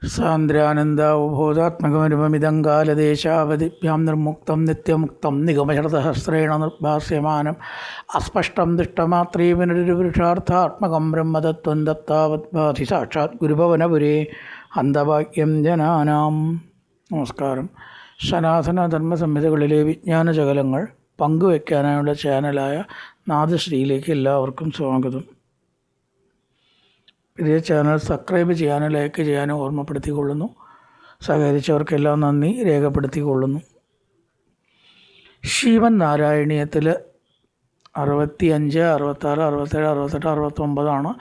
സാന്ദ്രാനന്ദാവബോധാത്മകമരുമമിതം കാലദേശാവധിഭ്യാം നിർമുക്തം നിത്യമുക്തം നിഗമശതസഹസ്രേണ നിർഭാസ്യമാനം അസ്പഷ്ടം ദുഷ്ടമാത്രേ പുനരുപുരുഷാർത്ഥാത്മകം ബ്രഹ്മതത്വം ദത്താവത്ഭാതി സാക്ഷാത് ഗുരുഭവനപുരേ അന്തവാക്യം ജനാനാം. നമസ്കാരം. സനാതന ധർമ്മസംഹിതകളിലെ വിജ്ഞാനശകലങ്ങൾ പങ്കുവയ്ക്കാനായുള്ള ചാനലായ നാദശ്രീയിലേക്ക് എല്ലാവർക്കും സ്വാഗതം. ഇതേ ചാനൽ സബ്സ്ക്രൈബ് ചെയ്യാനും ലൈക്ക് ചെയ്യാനും ഓർമ്മപ്പെടുത്തിക്കൊള്ളുന്നു. സഹകരിച്ചവർക്കെല്ലാം നന്ദി രേഖപ്പെടുത്തിക്കൊള്ളുന്നു. ശ്രീമൻ നാരായണീയത്തിൽ 65, 66, 67, 68, 69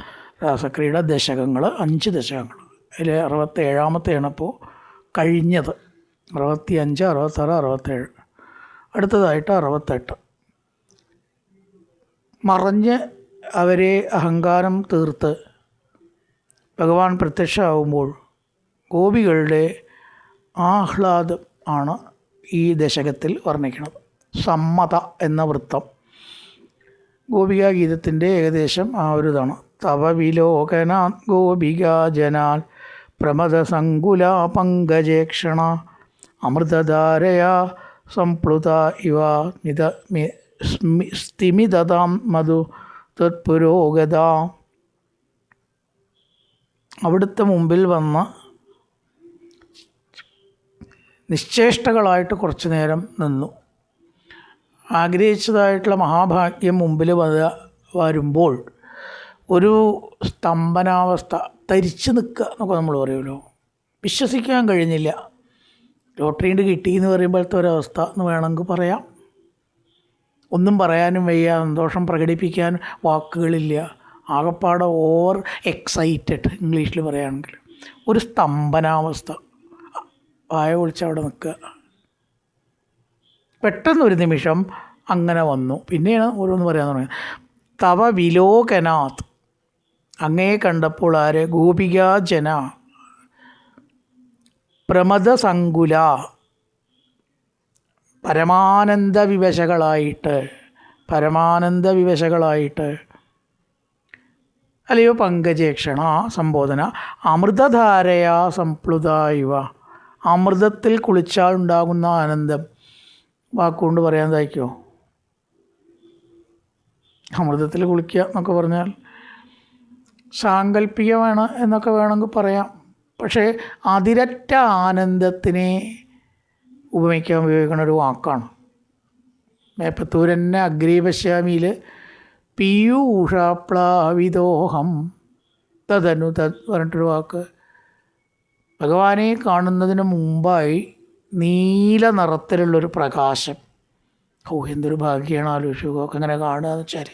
രാസക്രീഡ ദശകങ്ങൾ. 5 ദശകങ്ങൾ. അതിൽ 67ാമത്തെയാണ് ഇപ്പോൾ കഴിഞ്ഞത്. 65, 66, 67. അടുത്തതായിട്ട് 68. മറഞ്ഞ് അവരെ അഹങ്കാരം തീർത്ത് ഭഗവാൻ പ്രത്യക്ഷമാകുമ്പോൾ ഗോപികളുടെ ആഹ്ലാദം ആണ് ഈ ദശകത്തിൽ വർണ്ണിക്കുന്നത്. സമ്മത എന്ന വൃത്തം ഗോപികാഗീതത്തിൻ്റെ ഏകദേശം ആ ഒരു ഇതാണ്. തവ വിലോകനാ ഗോപികാജനാൽ പ്രമദസങ്കുല പങ്കജേക്ഷണ അമൃതധാരയാ സംപ്ലുത ഇവ സ്തിമിതതാം മധു തത്പുരോഗത. അവിടുത്തെ മുമ്പിൽ വന്ന് നിശ്ചേഷ്ടകളായിട്ട് കുറച്ചു നേരം നിന്നു. ആഗ്രഹിച്ചതായിട്ടുള്ള മഹാഭാഗ്യം മുമ്പിൽ വരുമ്പോൾ ഒരു സ്തംഭനാവസ്ഥ, തരിച്ചു നിൽക്കുക എന്നൊക്കെ നമ്മൾ പറയുമല്ലോ. വിശ്വസിക്കാൻ കഴിഞ്ഞില്ല. ലോട്ടറിൻ്റെ കിട്ടി എന്ന് പറയുമ്പോഴത്തെ ഒരവസ്ഥ എന്ന് വേണമെങ്കിൽ പറയാം. ഒന്നും പറയാനും വയ്യ, സന്തോഷം പ്രകടിപ്പിക്കാൻ വാക്കുകളില്ല. ആകപ്പാടെ ഓവർ എക്സൈറ്റഡ്, ഇംഗ്ലീഷിൽ പറയുകയാണെങ്കിൽ ഒരു സ്തംഭനാവസ്ഥ. വായ പൊളിച്ച് അവിടെ നിൽക്കുക. പെട്ടെന്നൊരു നിമിഷം അങ്ങനെ വന്നു. പിന്നെയാണ് ഓരോന്ന് പറയാൻ തുടങ്ങിയത്. തവ വിലോകനാഥ്, അങ്ങേ കണ്ടപ്പോൾ ആര്? ഗോപികാജന പ്രമദസങ്കുല, പരമാനന്ദ വിവശകളായിട്ട് അല്ലയോ പങ്കജേക്ഷണ സംബോധന. അമൃതധാരയാ സംപ്ലുത ഇവ, അമൃതത്തിൽ കുളിച്ചാൽ ഉണ്ടാകുന്ന ആനന്ദം വാക്കുകൊണ്ട് പറയാൻ സാധിക്കുമോ? അമൃതത്തിൽ കുളിക്കുക എന്നൊക്കെ പറഞ്ഞാൽ സാങ്കല്പികമാണ് എന്നൊക്കെ വേണമെങ്കിൽ പറയാം. പക്ഷേ അതിരറ്റ ആനന്ദത്തിനെ ഉപമിക്കാൻ ഉപയോഗിക്കുന്ന ഒരു വാക്കാണ്. മേപ്പത്തൂരന്നെ അഗ്രീപശ്യാമിയിൽ പീയൂഷാപ്ലാവിദോഹം തദനു തത് പറഞ്ഞിട്ടൊരു വാക്ക്. ഭഗവാനെ കാണുന്നതിന് മുമ്പായി നീല നിറത്തിലുള്ളൊരു പ്രകാശം. എന്തൊരു ഭാഗ്യമാണ് ആലോചിക്കുക. അങ്ങനെ കാണുക എന്ന് വെച്ചാൽ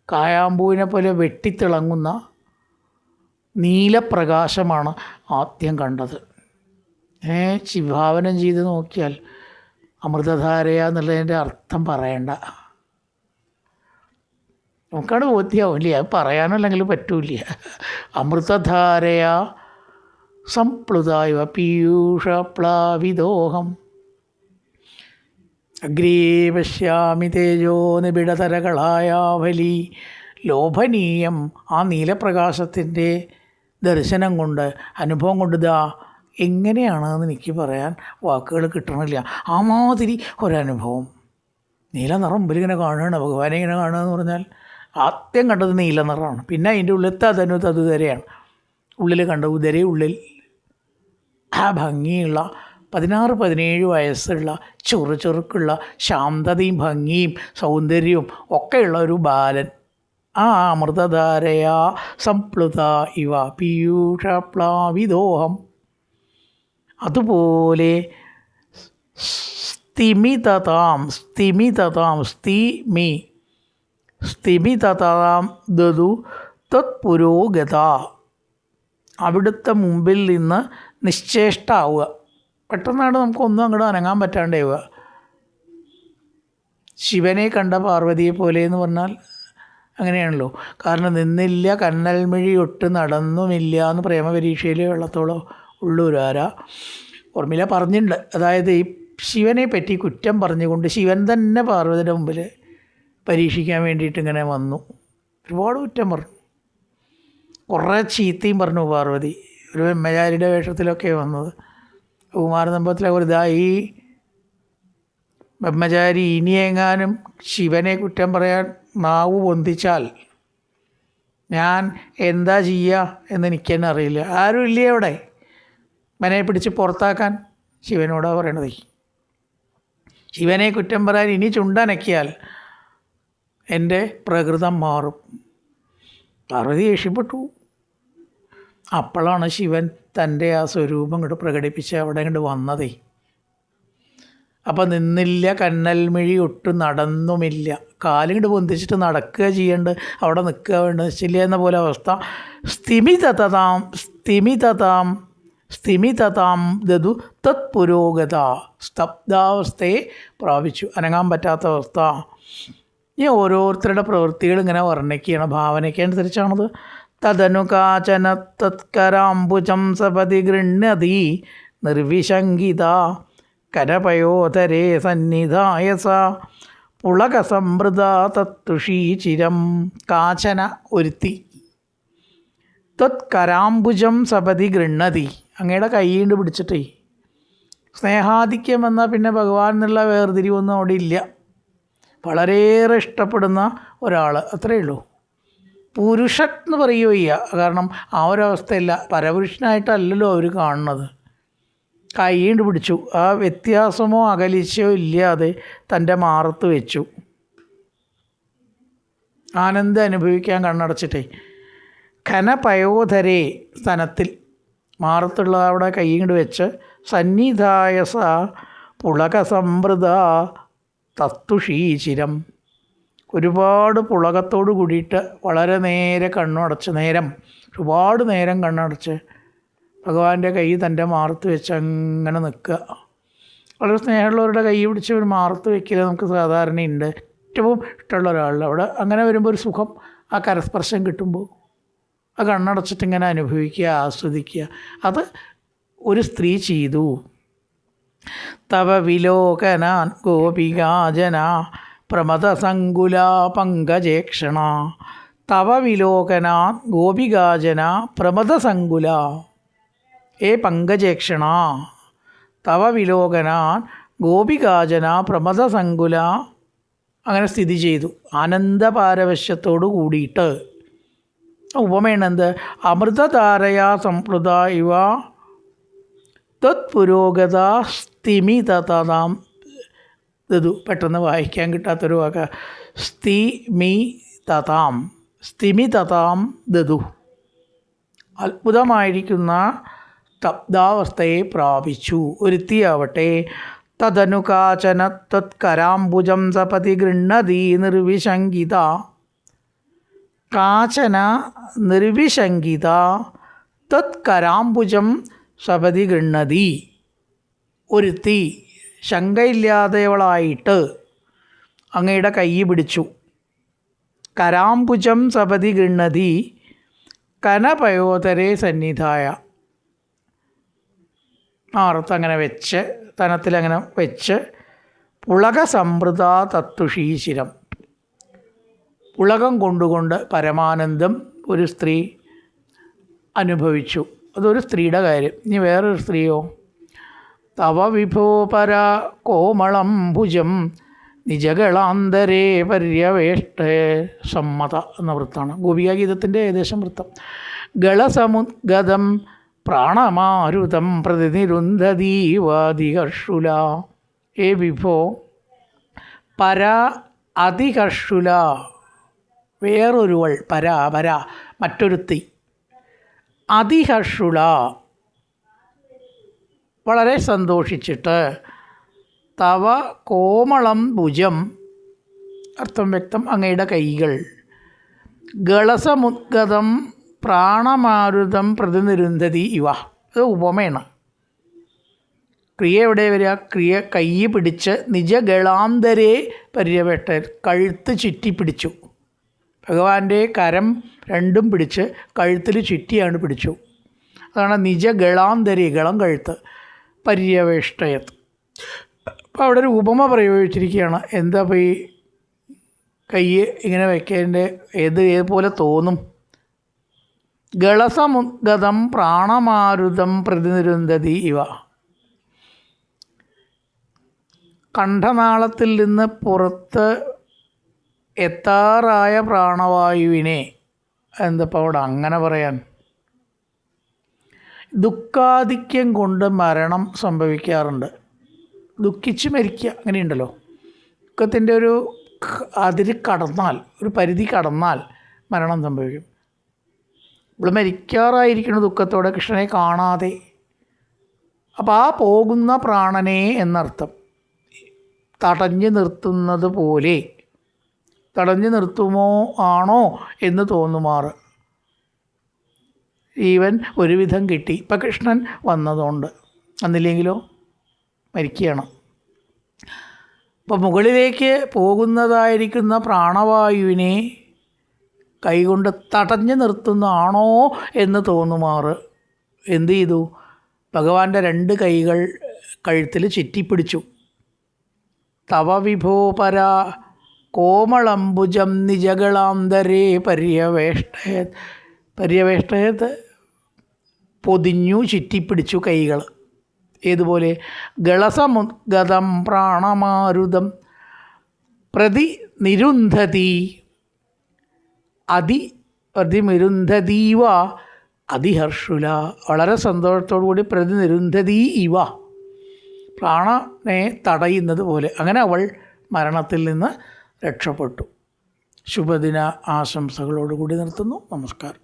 കായാമ്പൂവിനെ പോലെ വെട്ടിത്തിളങ്ങുന്ന നീലപ്രകാശമാണ് ആദ്യം കണ്ടത്. വിഭാവനം ചെയ്ത് നോക്കിയാൽ അമൃതധാരയ എന്നുള്ളതിൻ്റെ അർത്ഥം പറയണ്ട, നമുക്കവിടെ ബോധ്യമാവില്ല. അത് പറയാനല്ലെങ്കിൽ പറ്റൂല. അമൃതധാരയ സംപ്ലുതായ പീയൂഷപ്ലാവിദോഹം അഗ്രേ പശ്യാമി തേജോ നിബിഡതരകളായാവലി ലോഭനീയം. ആ നീലപ്രകാശത്തിൻ്റെ ദർശനം കൊണ്ട്, അനുഭവം കൊണ്ട് എങ്ങനെയാണെന്ന് എനിക്ക് പറയാൻ വാക്കുകൾ കിട്ടണില്ല. ആ മാതിരി ഒരനുഭവം. നീല നിറം മുമ്പിലിങ്ങനെ കാണുകയാണ്, ഭഗവാനെ ഇങ്ങനെ കാണുക എന്ന് പറഞ്ഞാൽ ആദ്യം കണ്ടത് നീല നിറമാണ്. പിന്നെ അതിൻ്റെ ഉള്ളിലത്തെ തതുതരയാണ്. ഉള്ളിൽ കണ്ട ഉള്ളിൽ ആ ഭംഗിയുള്ള 16-17 വയസ്സുള്ള ചെറുക്കുള്ള ശാന്തതയും ഭംഗിയും സൗന്ദര്യവും ഒക്കെയുള്ള ഒരു ബാലൻ. ആ അമൃതധാരയാ സംപ്ലുത ഇവ പീയൂഷപ്ലാവിദോഹം. അതുപോലെ സ്ഥിമിതതാം ദതു തത്പുരോഗത, അവിടുത്തെ മുമ്പിൽ നിന്ന് നിശ്ചേഷ്ടാവുക. പെട്ടെന്നാണ് നമുക്കൊന്നും അങ്ങോട്ട് അനങ്ങാൻ പറ്റാണ്ടാവുക. ശിവനെ കണ്ട പാർവതിയെ പോലെ എന്ന് പറഞ്ഞാൽ അങ്ങനെയാണല്ലോ. കാരണം നിന്നില്ല കന്നൽമിഴി ഒട്ട് നടന്നുമില്ല എന്ന് പ്രേമപരീക്ഷയിൽ വെള്ളത്തോളം ഉള്ളൂരാര ഓർമ്മയില്ല പറഞ്ഞിട്ടുണ്ട്. അതായത് ഈ ശിവനെ പറ്റി കുറ്റം പറഞ്ഞുകൊണ്ട് ശിവൻ തന്നെ പാർവതിയുടെ മുമ്പിൽ പരീക്ഷിക്കാൻ വേണ്ടിയിട്ട് ഇങ്ങനെ വന്നു. ഒരുപാട് കുറ്റം പറഞ്ഞു. കുറേ ചീത്തയും പറഞ്ഞു പാർവതി. ഒരു ബ്രഹ്മചാരിയുടെ വേഷത്തിലൊക്കെ വന്നത്. കുമാരസംഭവത്തിലെ ഒരു ഇതാ ഈ ബ്രഹ്മചാരി ഇനിയെങ്ങാനും ശിവനെ കുറ്റം പറയാൻ നാവ് പൊന്തിച്ചാൽ ഞാൻ എന്താ ചെയ്യുക എന്ന് എനിക്ക് തന്നെ അറിയില്ല. ആരും ഇല്ലേ അവിടെ മനെ പിടിച്ച് പുറത്താക്കാൻ? ശിവനോടാണ് പറയണത്. ശിവനെ കുറ്റം പറയാൻ ഇനി ചുണ്ടനക്കിയാൽ എൻ്റെ പ്രകൃതം മാറും. പാർവതി ദേഷ്യപ്പെട്ടു. അപ്പോഴാണ് ശിവൻ തൻ്റെ ആ സ്വരൂപം ഇങ്ങോട്ട് പ്രകടിപ്പിച്ച് അവിടെ ഇങ്ങോട്ട് വന്നതേ. അപ്പം നിന്നില്ല കന്നൽമിഴി ഒട്ടും നടന്നുമില്ല. കാലിങ്ങോട്ട് പൊന്തിച്ചിട്ട് നടക്കുക ചെയ്യേണ്ടത്, അവിടെ നിൽക്കുക വേണ്ടത് വെച്ചില്ല എന്ന പോലെ അവസ്ഥ. സ്ഥിമിതതാം ദതു തത് പുരോഗത, സ്തബ്ധാവസ്ഥയെ പ്രാപിച്ചു, അനങ്ങാൻ പറ്റാത്ത അവസ്ഥ. ഈ ഓരോരുത്തരുടെ പ്രവൃത്തികൾ ഇങ്ങനെ വർണ്ണിക്കുകയാണ്, ഭാവനയ്ക്കനുസരിച്ചാണത്. തദനു കാചന തത്കരാംബുജം സപതി ഗൃഹ്ണതി നിർവിശങ്കിത കരപയോധരേ സന്നിധായ സ പുളകസമൃത തത്തുഷീചിരം. കാചന ഒരുത്തി, ത്വത്കരാംബുജം സപതി ഗൃഹ്ണതി അങ്ങയുടെ കൈകൊണ്ട് പിടിച്ചിട്ടേ. സ്നേഹാധിക്യം എന്നാൽ പിന്നെ ഭഗവാൻ എന്നുള്ള വേർതിരിവൊന്നും അവിടെ ഇല്ല. വളരെയേറെ ഇഷ്ടപ്പെടുന്ന ഒരാൾ, അത്രയേ ഉള്ളൂ. പുരുഷൻ എന്ന് പറയുകയ്യ, കാരണം ആ ഒരവസ്ഥയല്ല, പരപുരുഷനായിട്ടല്ലല്ലോ അവർ കാണുന്നത്. കൈകൊണ്ട് പിടിച്ചു, ആ വ്യത്യാസമോ അകലിച്ചോ ഇല്ലാതെ തൻ്റെ മാറത്ത് വെച്ചു, ആനന്ദം അനുഭവിക്കാൻ കണ്ണടച്ചിട്ടേ. ഘനപയോധരേ സ്ഥനത്തിൽ, മാറത്തുള്ള അവിടെ കൈകൊണ്ട് വെച്ച്, സന്നിധായസ പുളകസമൃത തത്തുഷീചിരം, ഒരുപാട് പുളകത്തോട് കൂടിയിട്ട് വളരെ നേരെ കണ്ണടച്ച്, ഒരുപാട് നേരം കണ്ണടച്ച് ഭഗവാന്റെ കൈ തൻ്റെ മാറത്ത് വെച്ച് അങ്ങനെ നിൽക്കുക. വളരെ സ്നേഹമുള്ളവരുടെ കൈ പിടിച്ച് ഒരു മാറത്ത് വയ്ക്കില്ല നമുക്ക് സാധാരണയുണ്ട്. ഏറ്റവും ഇഷ്ടമുള്ള ഒരാളുടെ അവിടെ അങ്ങനെ വരുമ്പോൾ ഒരു സുഖം, ആ കരസ്പർശം കിട്ടുമ്പോൾ ആ കണ്ണടച്ചിട്ടിങ്ങനെ അനുഭവിക്കുക, ആസ്വദിക്കുക. അത് ഒരു സ്ത്രീ ചെയ്തു. തവ വിലോകനാൻ ഗോപികാജന പ്രമദസങ്കുല പങ്കജേക്ഷണ. തവ വിലോകനാൻ ഗോപികാജന പ്രമദസങ്കുല. ഏ പങ്കജേക്ഷണ, തവ വിലോകനാൻ ഗോപികാജന പ്രമദസങ്കുല. അങ്ങനെ സ്ഥിതി ചെയ്തു ആനന്ദപാരവശ്യത്തോടു കൂടിയിട്ട്. ഉപമയാണ് എന്ത്? അമൃതധാരയാ സംപ്ലുത ഇവ തത്പുരോഗത സ്ഥിമിതതാം ദതു. പെട്ടെന്ന് വായിക്കാൻ കിട്ടാത്തൊരു വാക്ക. സ്ഥിമിതതാം ദതു. അത്ഭുതമായിരിക്കുന്ന സ്തബ്ധാവസ്ഥയെ പ്രാപിച്ചു. ഒരുത്തിയാവട്ടെ തദനു കാചന തത്കരാംബുജം സപതി ഗൃഹ്ണതി നിർവിശങ്കിത. കാചന നിർവിശങ്കിത തത്കരാംബുജം സപതി ഗൃഹ്ണതി. ഒരുത്തി ശങ്കയില്ലാത്തവളായിട്ട് അങ്ങയുടെ കൈ പിടിച്ചു. കരാംബുജം സപതി ഗൃഹ്ണതി കനപയോധരേ സന്നിധായ. മാറത്തങ്ങനെ വെച്ച്, തനത്തിലങ്ങനെ വെച്ച്, പുളകസമൃത തത്തുഷീശിരം, പുളകം കൊണ്ടുകൊണ്ട് പരമാനന്ദം ഒരു സ്ത്രീ അനുഭവിച്ചു. അതൊരു സ്ത്രീയുടെ കാര്യം. ഇനി വേറൊരു സ്ത്രീയോ? തവ വിഭോ പര കോമളം ഭുജം നിജകളാന്തരേ പര്യവേഷ്ടേ സമ്മത എന്ന വൃത്താണ് ഗോപികാഗീതത്തിൻ്റെ ഏകദേശം വൃത്തം. ഗളസമുദ്ഗതം പ്രാണമാരുതം പ്രതിനിരുന്ധതീവാദികർഷുല. ഏ വിഭോ പര അതികർഷുല, വേറൊരുവൾ, പര മറ്റൊരുത്തി, അതിഹർഷുല വളരെ സന്തോഷിച്ചിട്ട്, തവ കോമളം ഭുജം അർത്ഥം വ്യക്തം അങ്ങയുടെ കൈകൾ, ഗളസമുദ്ഗതം പ്രാണമാരുതം പ്രതിനിരുന്ധതി ഇവ. അത് ഉപമയാണ്. ക്രിയ എവിടെ വരിക? ക്രിയ കൈ പിടിച്ച് നിജഗളാന്തരേ പര്യവേട്ട, കഴുത്ത് ചുറ്റി പിടിച്ചു. ഭഗവാന്റെ കരം രണ്ടും പിടിച്ച് കഴുത്തിൽ ചുറ്റിയാണ് പിടിച്ചു. അതാണ് നിജഗളാന്തരേ, ഗളം കഴുത്ത്, പര്യവേഷ്ടയത്. അപ്പോൾ അവിടെ ഒരു ഉപമ പ്രയോഗിച്ചിരിക്കുകയാണ്. എന്താ ഇപ്പോൾ ഈ കൈ ഇങ്ങനെ വയ്ക്കേണ്ട, ഏതുപോലെ തോന്നും? ഗളസമുദ്ഗതം പ്രാണമാരുതം പ്രതിനിരുന്ധതി ഇവ. കണ്ഠനാളത്തിൽ നിന്ന് പുറത്ത് എത്താറായ പ്രാണവായുവിനെ, എന്തപ്പോൾ അവിടെ അങ്ങനെ പറയാൻ, ദുഃഖാധിക്യം കൊണ്ട് മരണം സംഭവിക്കാറുണ്ട്. ദുഃഖിച്ച് മരിക്കുക അങ്ങനെയുണ്ടല്ലോ. ദുഃഖത്തിൻ്റെ ഒരു അതിര് കടന്നാൽ, ഒരു പരിധി കടന്നാൽ മരണം സംഭവിക്കും. ഇവിടെ മരിക്കാറായിരിക്കുന്ന ദുഃഖത്തോടെ കൃഷ്ണനെ കാണാതെ. അപ്പോൾ ആ പോകുന്ന പ്രാണനെ എന്നർത്ഥം. തടഞ്ഞു നിർത്തുന്നത് പോലെ, തടഞ്ഞു നിർത്തുമോ ആണോ എന്ന് തോന്നുമാറ് ജീവൻ ഒരുവിധം കിട്ടി. ഇപ്പം കൃഷ്ണൻ വന്നതുകൊണ്ട്, അന്നില്ലെങ്കിലോ മരിക്കുകയാണ്. അപ്പോൾ മുകളിലേക്ക് പോകുന്നതായിരിക്കുന്ന പ്രാണവായുവിനെ കൈകൊണ്ട് തടഞ്ഞു നിർത്തുന്നതാണോ എന്ന് തോന്നുമാറ് എന്തു ചെയ്തു? ഭഗവാന്റെ 2 കൈകൾ കഴുത്തിൽ ചുറ്റിപ്പിടിച്ചു. തവ വിഭോ പര കോമളംബുജം നിജകളാന്തരേ പര്യവേഷ്ടയത്. പര്യവേഷ്ടയത് പൊതിഞ്ഞു, ചുറ്റിപ്പിടിച്ചു കൈകൾ. ഏതുപോലെ? ഗളസമുദ്ഗതം പ്രാണമാരുതം പ്രതി നിരുന്ധതി പ്രതിനിരുന്ധതീവ അതിഹർഷുല. വളരെ സന്തോഷത്തോടു കൂടി പ്രതിനിരുന്ധതീ ഇവ, പ്രാണനെ തടയുന്നത് പോലെ. അങ്ങനെ അവൾ മരണത്തിൽ നിന്ന് രക്ഷപ്പെട്ടു. ശുഭദിന ആശംസകളോടുകൂടി നിർത്തുന്നു. നമസ്കാരം.